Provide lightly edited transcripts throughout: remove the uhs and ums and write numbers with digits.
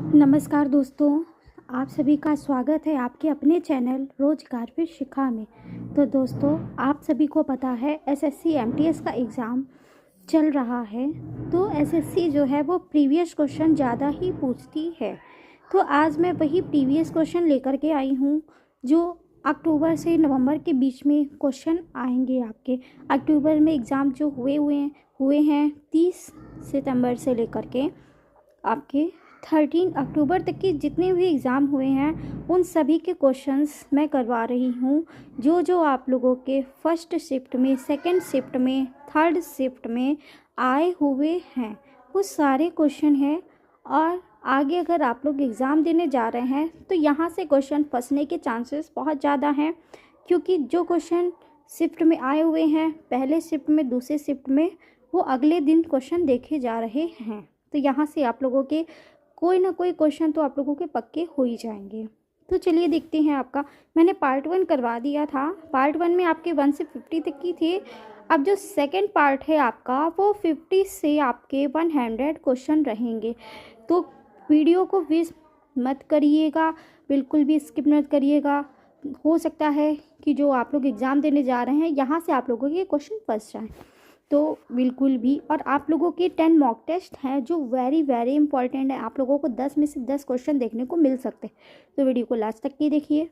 नमस्कार दोस्तों, आप सभी का स्वागत है आपके अपने चैनल रोजगार विद शिखा में। तो दोस्तों, आप सभी को पता है एसएससी एमटीएस का एग्ज़ाम चल रहा है। तो एसएससी जो है वो प्रीवियस क्वेश्चन ज़्यादा ही पूछती है। तो आज मैं वही प्रीवियस क्वेश्चन लेकर के आई हूँ जो अक्टूबर से नवंबर के बीच में क्वेश्चन आएंगे आपके। अक्टूबर में एग्ज़ाम जो हुए हैं 30 सितंबर से लेकर के आपके 13 अक्टूबर तक के जितने भी एग्ज़ाम हुए हैं उन सभी के क्वेश्चंस मैं करवा रही हूँ। जो आप लोगों के फर्स्ट शिफ्ट में, सेकंड शिफ्ट में, थर्ड शिफ्ट में आए हुए हैं वो सारे क्वेश्चन हैं। और आगे अगर आप लोग एग्ज़ाम देने जा रहे हैं तो यहाँ से क्वेश्चन फंसने के चांसेस बहुत ज़्यादा हैं, क्योंकि जो क्वेश्चन शिफ्ट में आए हुए हैं पहले शिफ्ट में, दूसरे शिफ्ट में, वो अगले दिन क्वेश्चन देखे जा रहे हैं। तो यहाँ से आप लोगों के कोई ना कोई क्वेश्चन तो आप लोगों के पक्के हो ही जाएंगे। तो चलिए देखते हैं। आपका मैंने पार्ट 1 करवा दिया था। पार्ट 1 में आपके 1 से 50 तक की थी। अब जो सेकंड पार्ट है आपका वो 50 से आपके 100 क्वेश्चन रहेंगे। तो वीडियो को मिस मत करिएगा, बिल्कुल भी स्किप मत करिएगा। हो सकता है कि जो आप लोग एग्ज़ाम देने जा रहे हैं यहाँ से आप लोगों के क्वेश्चन फंस जाएँ, तो बिल्कुल भी। और आप लोगों के 10 मॉक टेस्ट हैं जो वेरी वेरी इंपॉर्टेंट है। आप लोगों को 10 में से 10 क्वेश्चन देखने को मिल सकते हैं, तो वीडियो को लास्ट तक की देखिए।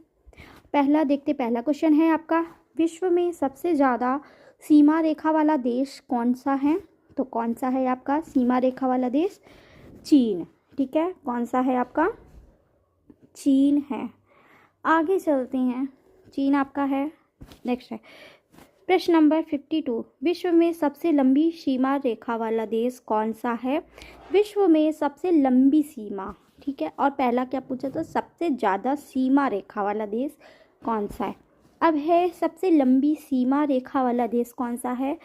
पहला क्वेश्चन है आपका, विश्व में सबसे ज़्यादा सीमा रेखा वाला देश कौन सा है? तो कौन सा है आपका सीमा रेखा वाला देश? चीन। ठीक है, कौन सा है आपका? चीन है। आगे चलते हैं, चीन आपका है। नेक्स्ट है प्रश्न नंबर 52, विश्व में सबसे लंबी सीमा रेखा वाला देश कौन सा है? विश्व में सबसे लंबी सीमा, ठीक है। और पहला क्या पूछा था? सबसे ज़्यादा सीमा रेखा वाला देश कौन सा है? अब है सबसे लंबी सीमा रेखा वाला देश कौन सा है?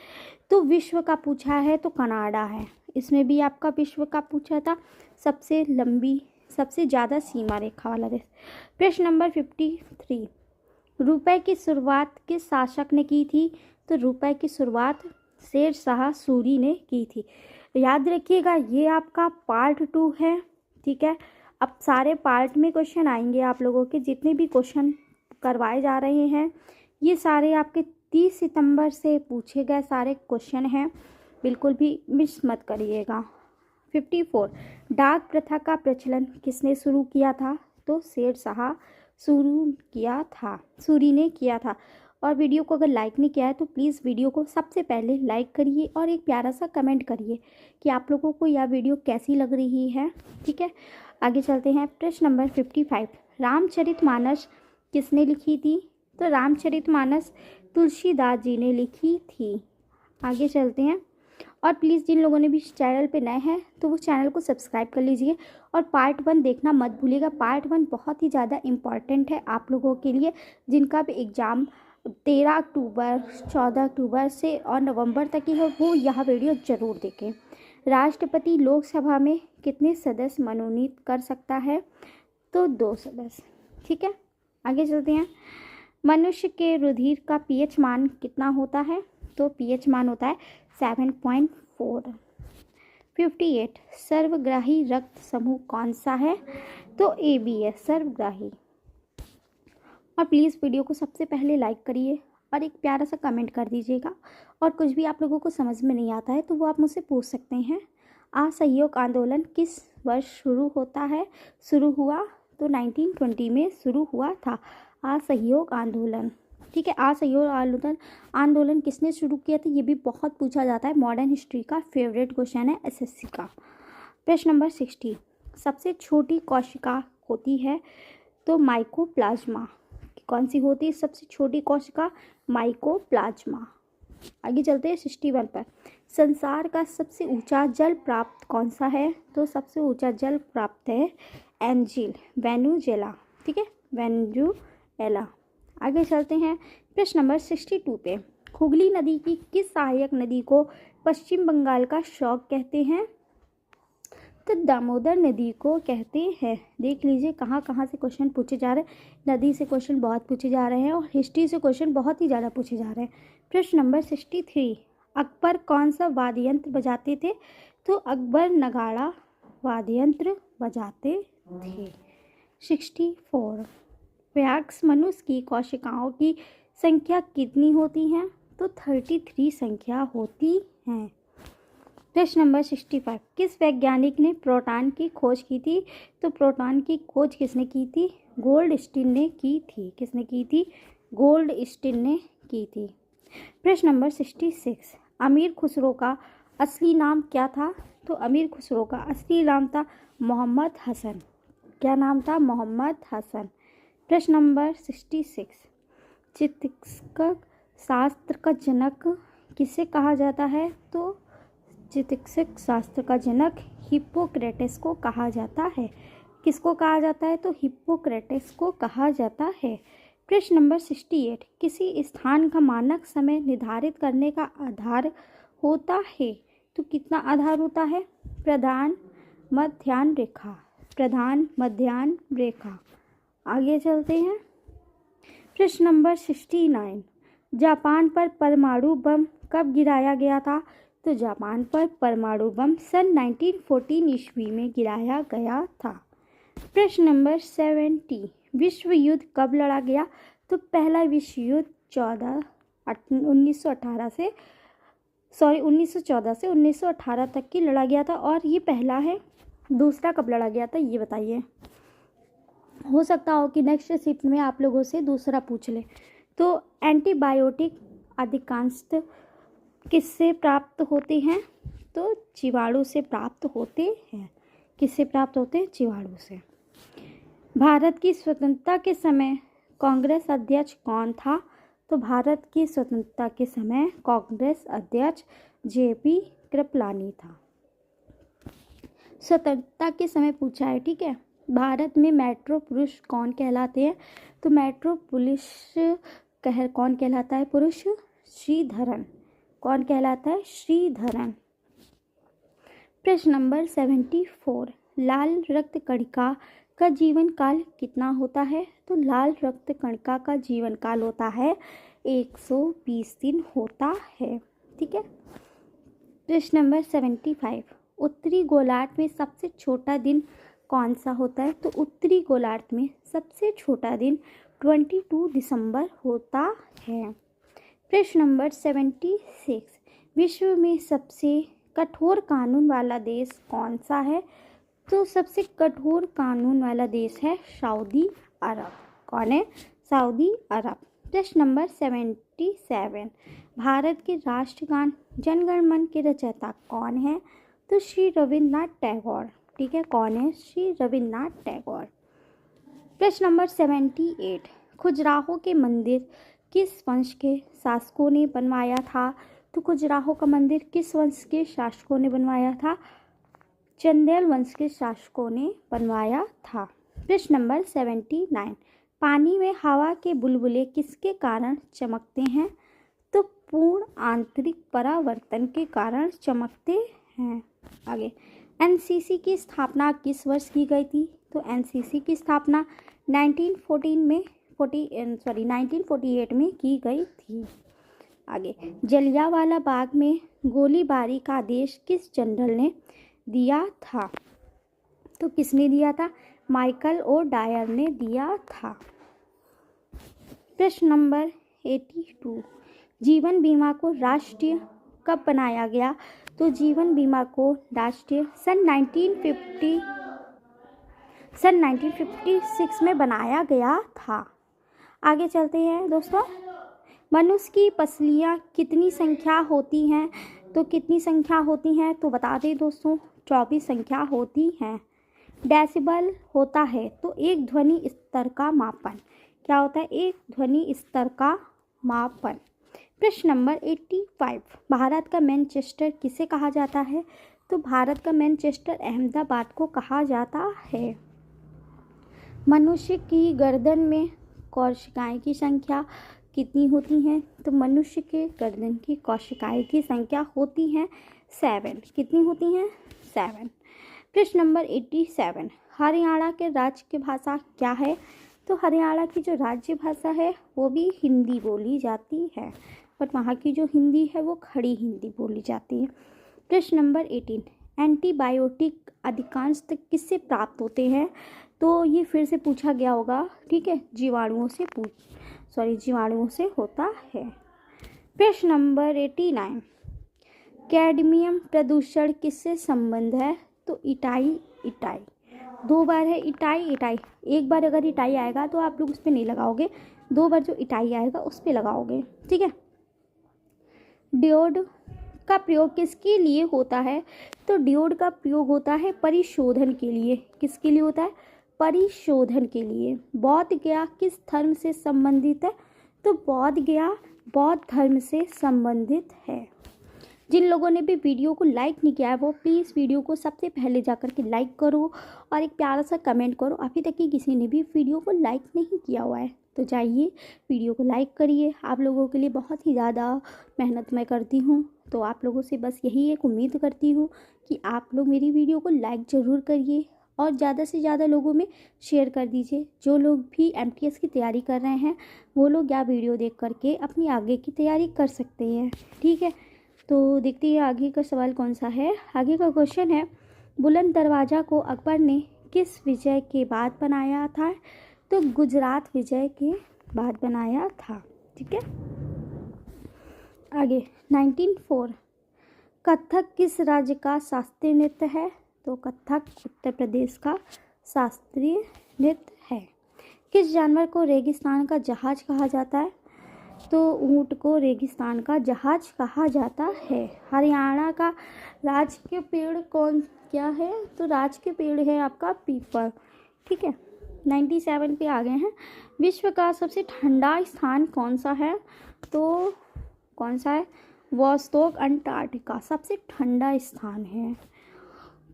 तो विश्व का पूछा है तो कनाडा है। इसमें भी आपका विश्व का पूछा था, सबसे लंबी, सबसे ज़्यादा सीमा रेखा वाला देश। प्रश्न नंबर 53, रुपए की शुरुआत किस शासक ने की थी? तो रुपए की शुरुआत शेर शाह सूरी ने की थी। याद रखिएगा ये आपका पार्ट 2 है, ठीक है। अब सारे पार्ट में क्वेश्चन आएंगे आप लोगों के, जितने भी क्वेश्चन करवाए जा रहे हैं ये सारे आपके 30 सितंबर से पूछे गए सारे क्वेश्चन हैं, बिल्कुल भी मिस मत करिएगा। 54, डाक प्रथा का प्रचलन किसने शुरू किया था? तो शेर शाह सूरी ने किया था। और वीडियो को अगर लाइक नहीं किया है तो प्लीज़ वीडियो को सबसे पहले लाइक करिए और एक प्यारा सा कमेंट करिए कि आप लोगों को यह वीडियो कैसी लग रही है, ठीक है। आगे चलते हैं, प्रश्न नंबर 55, रामचरितमानस किसने लिखी थी? तो रामचरितमानस तुलसीदास जी ने लिखी थी। आगे चलते हैं, और प्लीज़ जिन लोगों ने भी चैनल पे नए हैं तो वो चैनल को सब्सक्राइब कर लीजिए और पार्ट 1 देखना मत भूलिएगा। पार्ट 1 बहुत ही ज़्यादा इम्पॉर्टेंट है आप लोगों के लिए जिनका भी एग्ज़ाम 13 अक्टूबर, 14 अक्टूबर से और नवंबर तक की है, वो यह वीडियो ज़रूर देखें। राष्ट्रपति लोकसभा में कितने सदस्य मनोनीत कर सकता है? तो 2 सदस्य, ठीक है। आगे चलते हैं, मनुष्य के रुधिर का पीएच मान कितना होता है? तो पीएच मान होता है 7.4। 58, सर्वग्राही रक्त समूह कौन सा है? तो AB है, सर्वग्राही। और प्लीज़ वीडियो को सबसे पहले लाइक करिए और एक प्यारा सा कमेंट कर दीजिएगा। और कुछ भी आप लोगों को समझ में नहीं आता है तो वो आप मुझसे पूछ सकते हैं। असहयोग आंदोलन किस वर्ष शुरू हुआ? तो 1920 में शुरू हुआ था असहयोग आंदोलन, ठीक है। असहयोग आंदोलन किसने शुरू किया था? ये भी बहुत पूछा जाता है, मॉडर्न हिस्ट्री का फेवरेट क्वेश्चन है एसएससी का। प्रश्न नंबर 60, सबसे छोटी कोशिका होती है? तो माइकोप्लाज्मा। कौन सी होती है सबसे छोटी कोशिका? माइकोप्लाज्मा। आगे चलते हैं 61 पर, संसार का सबसे ऊंचा जल प्राप्त कौन सा है? तो सबसे ऊंचा जल प्राप्त है वेनेजुएला, ठीक है, वेनेजुएला। आगे चलते हैं प्रश्न नंबर 62 पे, हुगली नदी की किस सहायक नदी को पश्चिम बंगाल का शौक कहते हैं? तो दामोदर नदी को कहते हैं। देख लीजिए कहाँ कहाँ से क्वेश्चन पूछे जा रहे हैं। नदी से क्वेश्चन बहुत पूछे जा रहे हैं और हिस्ट्री से क्वेश्चन बहुत ही ज़्यादा पूछे जा रहे हैं। प्रश्न नंबर 63, अकबर कौन सा वाद्य यंत्र बजाते थे? तो अकबर नगाड़ा वाद्य यंत्र बजाते थे। 64 वयस्क मनुष्य की कोशिकाओं की संख्या कितनी होती है? तो 33 संख्या होती हैं। प्रश्न नंबर 65 किस वैज्ञानिक ने प्रोटॉन की खोज की थी? तो प्रोटॉन की खोज किसने की थी? गोल्डस्टीन ने की थी। किसने की थी? गोल्डस्टीन ने की थी। प्रश्न नंबर 66 अमीर खुसरो का असली नाम क्या था? तो अमीर खुसरो का असली नाम था मोहम्मद हसन। क्या नाम था? मोहम्मद हसन। प्रश्न नंबर 66 चिकित्सक शास्त्र का जनक किसे कहा जाता है? तो चिकित्सक शास्त्र का जनक हिप्पोक्रेटिस को कहा जाता है। किसको कहा जाता है? तो हिप्पोक्रेटिस को कहा जाता है। प्रश्न नंबर 68 किसी स्थान का मानक समय निर्धारित करने का आधार होता है। तो कितना आधार होता है? प्रधान मध्याह्न रेखा। प्रधान मध्याह्न रेखा। आगे चलते हैं। प्रश्न नंबर 69 जापान पर परमाणु बम कब गिराया गया था? तो जापान पर परमाणु बम सन 1914 ईस्वी में गिराया गया था। प्रश्न नंबर 70 विश्व युद्ध कब लड़ा गया? तो पहला विश्व युद्ध 1914 से 1918 तक की लड़ा गया था और ये पहला है। दूसरा कब लड़ा गया था ये बताइए। हो सकता हो कि नेक्स्ट शिफ्ट में आप लोगों से दूसरा पूछ ले। तो एंटीबायोटिक अधिकांशतः किससे प्राप्त होते हैं? तो जीवाणु से प्राप्त होते हैं। किससे प्राप्त होते हैं? जीवाणु से। भारत की स्वतंत्रता के समय कांग्रेस अध्यक्ष कौन था? तो भारत की स्वतंत्रता के समय कांग्रेस अध्यक्ष जेपी कृपलानी था। स्वतंत्रता के समय पूछा है, ठीक है। भारत में मेट्रो पुरुष कौन कहलाते हैं? तो मेट्रो पुलिस कौन कहलाता है? पुरुष श्रीधरन। कौन कहलाता है? श्रीधरन। प्रश्न नंबर 74 लाल रक्त कणिका का जीवन काल कितना होता है? तो लाल रक्त कणिका का जीवन काल होता है 120 दिन होता है, ठीक है। प्रश्न नंबर 75 उत्तरी गोलार्ध में सबसे छोटा दिन कौन सा होता है? तो उत्तरी गोलार्ध में सबसे छोटा दिन 22 दिसंबर होता है। प्रश्न नंबर 76 विश्व में सबसे कठोर कानून वाला देश कौन सा है? तो सबसे कठोर कानून वाला देश है सऊदी अरब। कौन है? सऊदी अरब। प्रश्न नंबर 77 भारत के राष्ट्रगान जनगण मन के रचयिता कौन है? तो श्री रविन्द्रनाथ टैगोर, ठीक है। कौन है? श्री रविन्द्रनाथ टैगोर। प्रश्न नंबर 78 खजुराहो के मंदिर किस वंश के शासकों ने बनवाया था? तो खजुराहो का मंदिर किस वंश के शासकों ने बनवाया था? चंदेल वंश के शासकों ने बनवाया था। प्रश्न नंबर 79 पानी में हवा के बुलबुले किसके कारण चमकते हैं? तो पूर्ण आंतरिक परावर्तन के कारण चमकते हैं। आगे एनसीसी की स्थापना किस वर्ष की गई थी? तो एनसीसी की स्थापना 1948 में की गई थी। आगे जलियांवाला बाग में गोलीबारी का आदेश किस जनरल ने दिया था? तो किसने दिया था? माइकल ओ डायर ने दिया था। प्रश्न नंबर 82 जीवन बीमा को राष्ट्रीय कब बनाया गया? तो जीवन बीमा को राष्ट्रीय सन 1956 में बनाया गया था। आगे चलते हैं दोस्तों। मनुष्य की पसलियाँ कितनी संख्या होती हैं? तो कितनी संख्या होती हैं तो बता दें दोस्तों, 24 संख्या होती हैं। डेसिबल होता है तो एक ध्वनि स्तर का मापन। क्या होता है? एक ध्वनि स्तर का मापन। प्रश्न नंबर 85 भारत का मैनचेस्टर किसे कहा जाता है? तो भारत का मैनचेस्टर अहमदाबाद को कहा जाता है। मनुष्य की गर्दन में कोशिकाएं की संख्या कितनी होती हैं? तो मनुष्य के गर्दन की कोशिकाएं की संख्या होती हैं 7। कितनी होती हैं? 7। प्रश्न नंबर 87 हरियाणा के राज्य की भाषा क्या है? तो हरियाणा की जो राज्य भाषा है वो भी हिंदी बोली जाती है, बट वहाँ की जो हिंदी है वो खड़ी हिंदी बोली जाती है। प्रश्न नंबर 18 एंटीबायोटिक अधिकांशतः किससे प्राप्त होते हैं? तो ये फिर से पूछा गया होगा, ठीक है, जीवाणुओं से होता है। प्रश्न नंबर 89, कैडमियम प्रदूषण किससे संबंध है? तो इटाई। दो बार है इटाई। एक बार अगर इटाई आएगा तो आप लोग उस पर नहीं लगाओगे, दो बार जो इटाई आएगा उस पर लगाओगे, ठीक है। डियोड का प्रयोग किसके लिए होता है? तो डियोड का प्रयोग होता है परिशोधन के लिए। किसके लिए होता है? परिशोधन के लिए। बौद्ध गया किस धर्म से संबंधित है? तो बौद्ध गया बौद्ध धर्म से संबंधित है। जिन लोगों ने भी वीडियो को लाइक नहीं किया है वो प्लीज़ वीडियो को सबसे पहले जाकर के लाइक करो और एक प्यारा सा कमेंट करो। अभी तक कि किसी ने भी वीडियो को लाइक नहीं किया हुआ है तो जाइए वीडियो को लाइक करिए। आप लोगों के लिए बहुत ही ज़्यादा मेहनत मैं करती हूँ, तो आप लोगों से बस यही एक उम्मीद करती हूँ कि आप लोग मेरी वीडियो को लाइक ज़रूर करिए और ज़्यादा से ज़्यादा लोगों में शेयर कर दीजिए। जो लोग भी MTS की तैयारी कर रहे हैं वो लोग यह वीडियो देख करके अपनी आगे की तैयारी कर सकते हैं, ठीक है। तो देखते हैं आगे का सवाल कौन सा है। आगे का क्वेश्चन है, बुलंद दरवाज़ा को अकबर ने किस विजय के बाद बनाया था? तो गुजरात विजय के बाद बनाया था, ठीक है। आगे 1904, कथक किस राज्य का शास्त्रीय नृत्य है? तो कथक उत्तर प्रदेश का शास्त्रीय नृत्य है। किस जानवर को रेगिस्तान का जहाज कहा जाता है? तो ऊँट को रेगिस्तान का जहाज कहा जाता है। हरियाणा का राजकीय पेड़ क्या है? तो राजकीय पेड़ है आपका पीपल, ठीक है। 97 पे आ गए हैं। विश्व का सबसे ठंडा स्थान कौन सा है? तो कौन सा है? वोस्टोक अंटार्कटिका सबसे ठंडा स्थान है।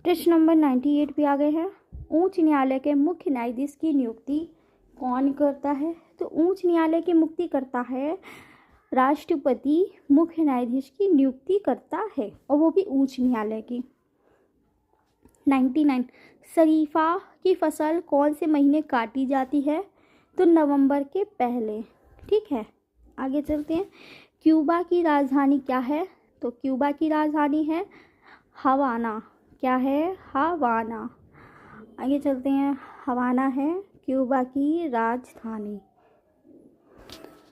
प्रश्न नंबर 98 पे आ गए हैं। उच्च न्यायालय के मुख्य न्यायाधीश की नियुक्ति कौन करता है? तो उच्च न्यायालय की मुक्ति करता है राष्ट्रपति, मुख्य न्यायाधीश की नियुक्ति करता है और वो भी उच्च न्यायालय की। 99, शरीफा की फसल कौन से महीने काटी जाती है? तो नवंबर के पहले, ठीक है। आगे चलते हैं। क्यूबा की राजधानी क्या है? तो क्यूबा की राजधानी है हवाना। क्या है? हवाना। आगे चलते हैं। हवाना है क्यूबा की राजधानी।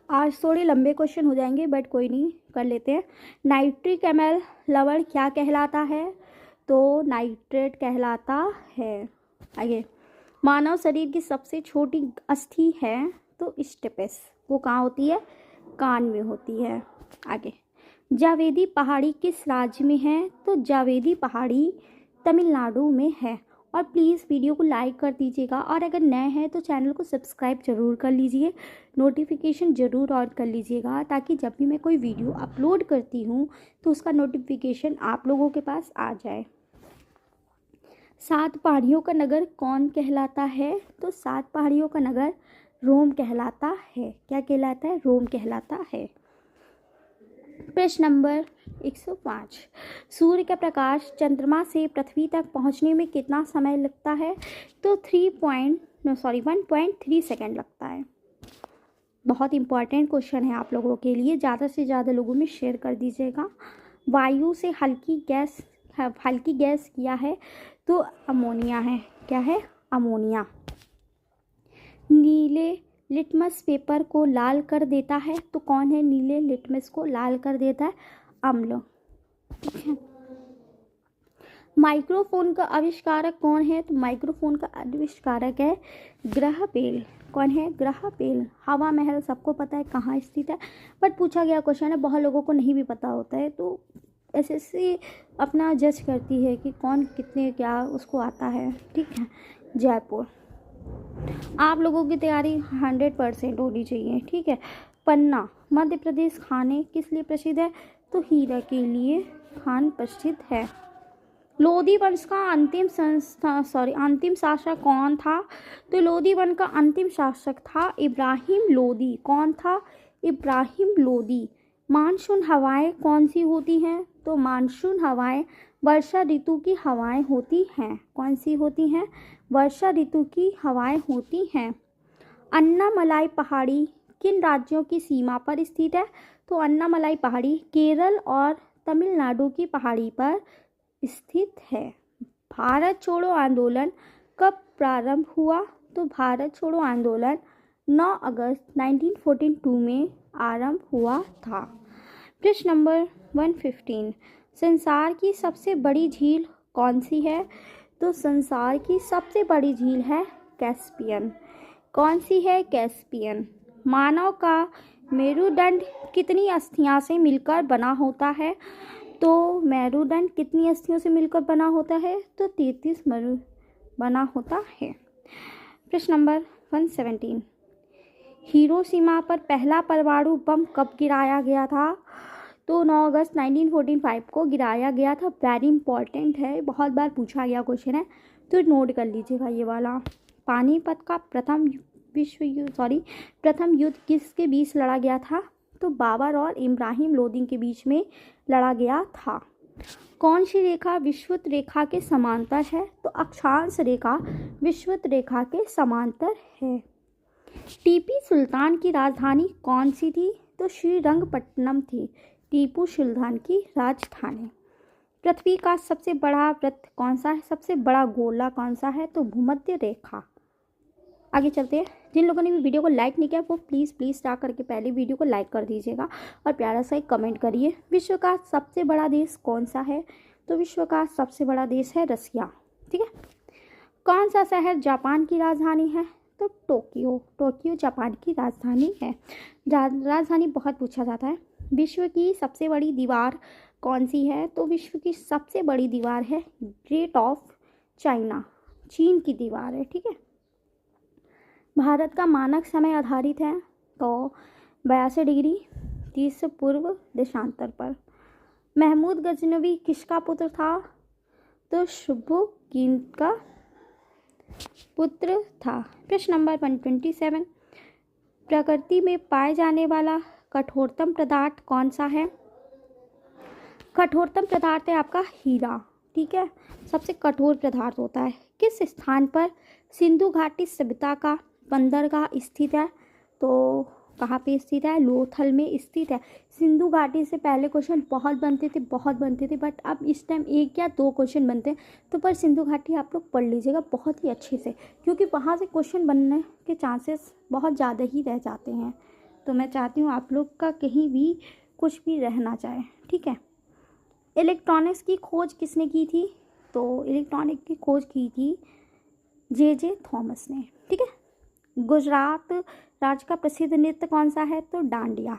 आज थोड़े लंबे क्वेश्चन हो जाएंगे बट कोई नहीं, कर लेते हैं। नाइट्रिक अम्ल लवण क्या कहलाता है? तो नाइट्रेट कहलाता है। आगे, मानव शरीर की सबसे छोटी अस्थि है? तो स्टेपस। वो कहाँ होती है? कान में होती है। आगे, जावेदी पहाड़ी किस राज्य में है? तो जावेदी पहाड़ी तमिलनाडु में है। और प्लीज़ वीडियो को लाइक कर दीजिएगा और अगर नए हैं तो चैनल को सब्सक्राइब ज़रूर कर लीजिए, नोटिफिकेशन ज़रूर ऑन कर लीजिएगा ताकि जब भी मैं कोई वीडियो अपलोड करती हूँ तो उसका नोटिफिकेशन आप लोगों के पास आ जाए। 7 पहाड़ियों का नगर कौन कहलाता है? तो 7 पहाड़ियों का नगर रोम कहलाता है। क्या कहलाता है? रोम कहलाता है। प्रश्न नंबर 105, सूर्य का प्रकाश चंद्रमा से पृथ्वी तक पहुंचने में कितना समय लगता है? तो 1.3 सेकंड लगता है। बहुत इंपॉर्टेंट क्वेश्चन है आप लोगों के लिए, ज़्यादा से ज़्यादा लोगों में शेयर कर दीजिएगा। वायु से हल्की गैस किया है? तो अमोनिया है। क्या है? अमोनिया। नीले लिटमस पेपर को लाल कर देता है? तो कौन है नीले लिटमस को लाल कर देता है? अम्ल, ठीक है। माइक्रोफोन का आविष्कारक कौन है? तो माइक्रोफोन का आविष्कारक है ग्राहम बेल। कौन है? Graham Bell. हवा महल सबको पता है कहाँ स्थित है, बट पूछा गया क्वेश्चन है, बहुत लोगों को नहीं भी पता होता है, तो SSC अपना जज करती है कि कौन कितने क्या उसको आता है, ठीक है। जयपुर। आप लोगों की तैयारी 100% होनी चाहिए, ठीक है। पन्ना मध्य प्रदेश खाने किस लिए प्रसिद्ध है? तो हीरा के लिए खान प्रसिद्ध है। लोधी वंश का अंतिम शासक कौन था? तो लोधी वंश का अंतिम शासक था इब्राहिम लोदी। कौन था? इब्राहिम लोदी। मानसून हवाएं कौन सी होती हैं? तो मानसून हवाएं वर्षा ऋतु की हवाएं होती हैं। कौन सी होती हैं? वर्षा ऋतु की हवाएं होती हैं। अन्नामलाई पहाड़ी किन राज्यों की सीमा पर स्थित है? तो अन्नामलाई पहाड़ी केरल और तमिलनाडु की पहाड़ी पर स्थित है। भारत छोड़ो आंदोलन कब प्रारंभ हुआ? तो भारत छोड़ो आंदोलन 9 अगस्त 1942 में आरंभ हुआ था। प्रश्न नंबर 115, संसार की सबसे बड़ी झील कौन सी है? तो संसार की सबसे बड़ी झील है कैस्पियन। कौन सी है? कैस्पियन। मानव का मेरुदंड कितनी अस्थियों से मिलकर बना होता है? तो मेरुदंड कितनी अस्थियों से मिलकर बना होता है? तो 33 बना होता है। प्रश्न नंबर 117, हिरोशिमा पर पहला परमाणु बम कब गिराया गया था? तो 9 अगस्त 1945 को गिराया गया था। वेरी इंपॉर्टेंट है, बहुत बार पूछा गया क्वेश्चन है, तो नोट कर लीजिएगा ये वाला। पानीपत का प्रथम युद्ध किसके बीच लड़ा गया था? तो बाबर और इब्राहिम लोदी के बीच में लड़ा गया था। कौन सी रेखा विषुवत रेखा के समांतर है? तो अक्षांश रेखा विषुवत रेखा के समांतर है। टीपू सुल्तान की राजधानी कौन सी थी? तो श्रीरंगपट्टनम थी टीपू सुल्तान की राजधानी। पृथ्वी का सबसे बड़ा वृत्त कौन सा है? सबसे बड़ा गोला कौन सा है? तो भूमध्य रेखा। आगे चलते हैं। जिन लोगों ने भी वीडियो को लाइक नहीं किया वो प्लीज़ जा करके पहले वीडियो को लाइक कर दीजिएगा और प्यारा सा एक कमेंट करिए। विश्व का सबसे बड़ा देश कौन सा है? तो विश्व का सबसे बड़ा देश है रसिया। ठीक है। कौन सा शहर जापान की राजधानी है? तो टोक्यो जापान की राजधानी है। राजधानी बहुत पूछा जाता है। विश्व की सबसे बड़ी दीवार कौन सी है? तो विश्व की सबसे बड़ी दीवार है ग्रेट ऑफ चाइना, चीन की दीवार है। ठीक है। भारत का मानक समय आधारित है तो 82 डिग्री 30 पूर्व देशांतर पर। महमूद गजनवी किसका पुत्र था? तो शुभुकीन का पुत्र था। प्रश्न नंबर 127, प्रकृति में पाए जाने वाला कठोरतम पदार्थ कौन सा है? कठोरतम पदार्थ है आपका हीरा। ठीक है, सबसे कठोर पदार्थ होता है। किस स्थान पर सिंधु घाटी सभ्यता का बंदरगाह स्थित है? तो कहाँ पे स्थित है? लोथल में स्थित है। सिंधु घाटी से पहले क्वेश्चन बहुत बनते थे बट अब इस टाइम 1 या 2 क्वेश्चन बनते हैं। तो पर सिंधु घाटी आप लोग पढ़ लीजिएगा बहुत ही अच्छे से, क्योंकि वहाँ से क्वेश्चन बनने के चांसेस बहुत ज़्यादा ही रह जाते हैं। तो मैं चाहती हूँ आप लोग का कहीं भी कुछ भी रहना चाहे। ठीक है। इलेक्ट्रॉनिक्स की खोज किसने की थी? तो इलेक्ट्रॉनिक की खोज की थी जे थॉमस ने। ठीक है। गुजरात राज्य का प्रसिद्ध नृत्य कौन सा है? तो डांडिया।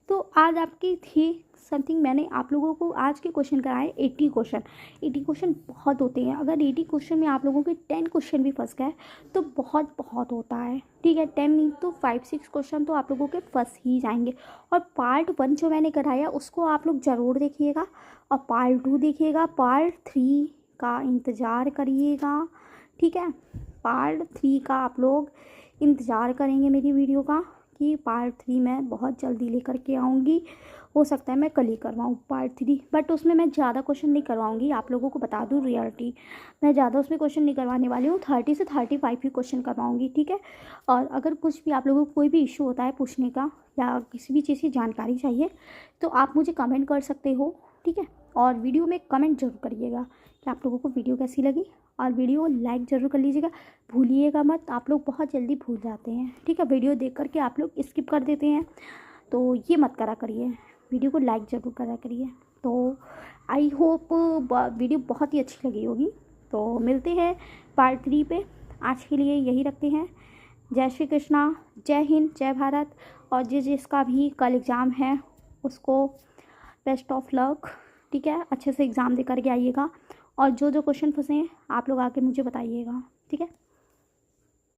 तो आज आपकी थी समथिंग, मैंने आप लोगों को आज के क्वेश्चन कराए 80 क्वेश्चन बहुत होते हैं। अगर 80 क्वेश्चन में आप लोगों के 10 क्वेश्चन भी फंस गए तो बहुत होता है। ठीक है। 10 नहीं तो 5-6 क्वेश्चन तो आप लोगों के फंस ही जाएंगे। और पार्ट 1 जो मैंने कराया उसको आप लोग ज़रूर देखिएगा और पार्ट 2 देखिएगा। पार्ट 3 का इंतज़ार करिएगा। ठीक है। पार्ट 3 का आप लोग इंतज़ार करेंगे मेरी वीडियो का कि पार्ट 3 मैं बहुत जल्दी लेकर के आऊँगी। हो सकता है मैं कल ही करवाऊँ पार्ट 3, बट उसमें मैं ज़्यादा क्वेश्चन नहीं करवाऊँगी। आप लोगों को बता दूँ रियलिटी, मैं ज़्यादा उसमें क्वेश्चन नहीं करवाने वाली हूँ। 30 से 35 ही क्वेश्चन करवाऊँगी। ठीक है। और अगर कुछ भी आप लोगों को कोई भी इशू होता है पूछने का या किसी भी चीज़ की जानकारी चाहिए तो आप मुझे कमेंट कर सकते हो। ठीक है। और वीडियो में कमेंट जरूर करिएगा कि आप लोगों को वीडियो कैसी लगी, और वीडियो लाइक ज़रूर कर लीजिएगा। भूलिएगा मत, आप लोग बहुत जल्दी भूल जाते हैं। ठीक है। वीडियो देख करके आप लोग स्किप कर देते हैं, तो ये मत करा करिए। वीडियो को लाइक ज़रूर करा करिए। तो आई होप वीडियो बहुत ही अच्छी लगी होगी। तो मिलते हैं पार्ट 3 पे। आज के लिए यही रखते हैं। जय श्री कृष्णा, जय हिंद, जय भारत। और जिसका भी कल एग्ज़ाम है उसको बेस्ट ऑफ लक। ठीक है। अच्छे से एग्ज़ाम दे करके आइएगा और जो क्वेश्चन फंसे हैं आप लोग आके मुझे बताइएगा। ठीक है।